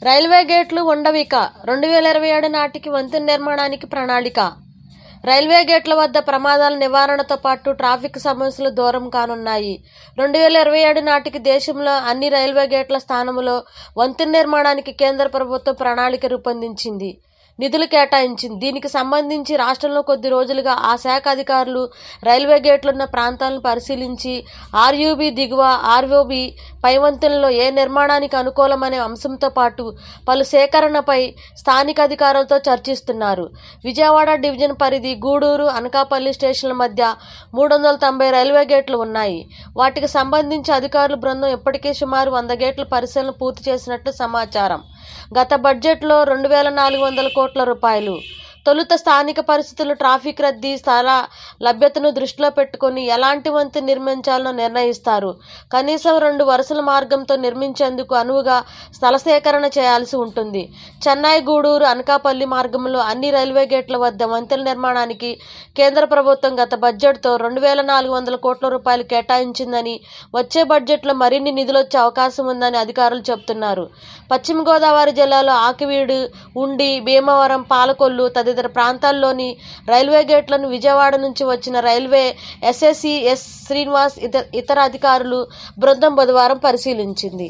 Railway గేట్లు ఉండవిక 2027 నాటికి వంతెన నిర్మాణానికి ప్రణాళిక. రైల్వే గేట్ల వద్ద ప్రమాదాల నివారణతో పాటు ట్రాఫిక్ సమస్యలు దూరం కానున్నాయి. 2027 నాటికి దేశంలో అన్ని రైల్వే గేట్ల స్థానంలో వంతెన నిర్మాణానికి కేంద్ర ప్రభుత్వం ప్రణాళిక రూపొందించింది, నిధులు కేటాయించింది. దీనికి సంబంధించి రాష్ట్రంలో కొద్ది రోజులుగా ఆ శాఖ అధికారులు రైల్వే గేట్లున్న ప్రాంతాలను పరిశీలించి ఆర్యూబీ దిగువ, ఆర్ఓబీ పై వంతెనలో ఏ నిర్మాణానికి అనుకూలమనే అంశంతో పాటు పలు సేకరణపై స్థానిక అధికారులతో చర్చిస్తున్నారు. విజయవాడ డివిజన్ పరిధి గూడూరు, అనకాపల్లి స్టేషన్ల మధ్య 390 రైల్వే గేట్లు ఉన్నాయి. వాటికి సంబంధించి అధికారుల బృందం ఇప్పటికే సుమారు 100 గేట్ల పరిశీలన పూర్తి చేసినట్లు సమాచారం. గత బడ్జెట్లో 2400 కోట్ల రూపాయలు. తొలుత స్థానిక పరిస్థితులు, ట్రాఫిక్ రద్దీ, స్థల లభ్యతను దృష్టిలో పెట్టుకుని ఎలాంటి వంతెన నిర్మించాలో నిర్ణయిస్తారు. కనీసం 2 వరుసల మార్గంతో నిర్మించేందుకు అనువుగా స్థల సేకరణ చేయాల్సి ఉంటుంది. చెన్నై, గూడూరు, అనకాపల్లి మార్గంలో అన్ని రైల్వే గేట్ల వద్ద వంతెన నిర్మాణానికి కేంద్ర ప్రభుత్వం గత బడ్జెట్తో 2400 కోట్ల రూపాయలు కేటాయించిందని, వచ్చే బడ్జెట్లో మరిన్ని నిధులొచ్చే అవకాశం ఉందని అధికారులు చెబుతున్నారు. పశ్చిమ గోదావరి జిల్లాలో ఆకివీడు, ఉండి, భీమవరం, పాలకొల్లు తదితర ప్రాంతాల్లోని రైల్వే గేట్లను విజయవాడ నుంచి వచ్చిన రైల్వే ఎస్ఎస్ఈ ఎస్ శ్రీనివాస్ ఇతర అధికారులు బృందం బుధవారం పరిశీలించింది.